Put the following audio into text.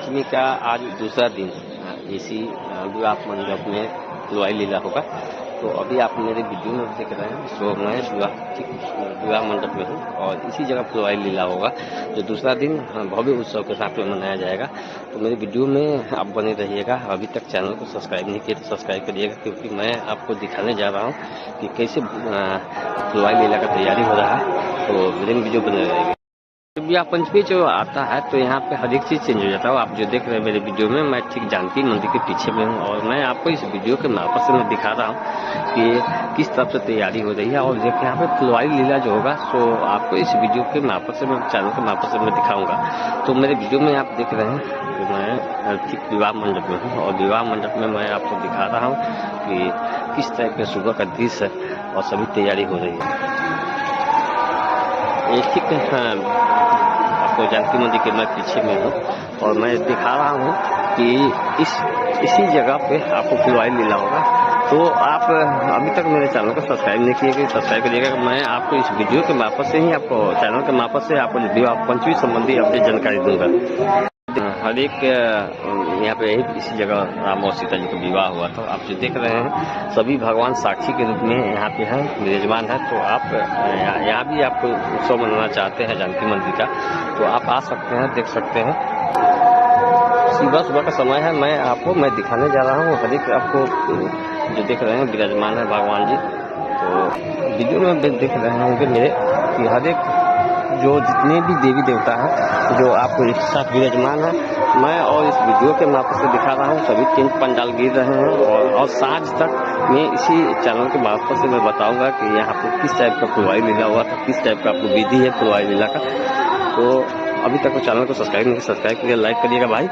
पंचमी का आज दूसरा दिन इसी विवाह मंडप में फुलवारी लीला होगा। तो अभी आप मेरे वीडियो में देख रहे हैं। सो मैं विवाह मंडप में हूँ और इसी जगह फुलवारी लीला होगा, जो दूसरा दिन भव्य उत्सव के साथ में मनाया जाएगा। तो मेरे वीडियो में आप बने रहिएगा। अभी तक चैनल को सब्सक्राइब नहीं किया तो सब्सक्राइब करिएगा, क्योंकि मैं आपको दिखाने जा रहा हूँ कि कैसे फुलवारी लीला का तैयारी हो रहा है। तो मेरे वीडियो बने रहेगा। विवाह पंचमी जो आता है तो यहाँ पे हर एक चीज़ चेंज हो जाता है। आप जो देख रहे हैं मेरे वीडियो में, मैं ठीक जानकी मंदिर के पीछे में हूँ और मैं आपको इस वीडियो के मार्फत से मैं दिखा रहा हूँ कि किस तरह से तैयारी हो रही है। और देखिए यहाँ पे फुलवारी लीला जो होगा सो आपको इस वीडियो के मार्फत से, मैं चैनल के मार्फत से मैं दिखाऊंगा। तो मेरे वीडियो में आप देख रहे हैं कि मैं ठीक विवाह मंडप में हूँ और विवाह मंडप में मैं आपको दिखा रहा हूँ कि किस टाइप का सुबह का दृश्य है और सभी तैयारी हो रही है। ये ठीक आपको जानकी मंदिर के मैं पीछे में हूँ और मैं दिखा रहा हूँ कि इसी जगह पे आपको फुलवारी लीला होगा। तो आप अभी तक मेरे चैनल को सब्सक्राइब नहीं किए, सब्सक्राइब करिएगा। मैं आपको इस वीडियो के मार्फत से ही, आपको चैनल के मार्फत से आपको विवाह पंचमी संबंधी अपनी जानकारी दूंगा। हर एक यहाँ पे इसी जगह राम और सीता जी का विवाह हुआ था। आप जो देख रहे हैं सभी भगवान साक्षी के रूप में यहाँ पे हैं, विराजमान है। तो आप यहाँ भी आपको उत्सव मनाना चाहते हैं जानकी मंदिर का, तो आप आ सकते हैं, देख सकते हैं। सुबह का समय है। मैं दिखाने जा रहा हूँ हर एक आपको जो देख रहे हैं विराजमान है भगवान जी। तो वीडियो में देख रहे होंगे मेरे कि हर एक जो जितने भी देवी देवता हैं जो आपको एक साथ विराजमान है, मैं और इस वीडियो के मार्फत से दिखा रहा हूँ। सभी टेंट पंडाल गिर रहे हैं और साँझ तक मैं इसी चैनल के मार्फत से मैं बताऊंगा कि यहाँ पर किस टाइप का फुलवारी लीला हुआ था, किस टाइप का आपको विधि है फुलवारी लीला का। तो अभी तक वो चैनल को सब्सक्राइब नहीं, सब्सक्राइब करिए, लाइक करिएगा भाई।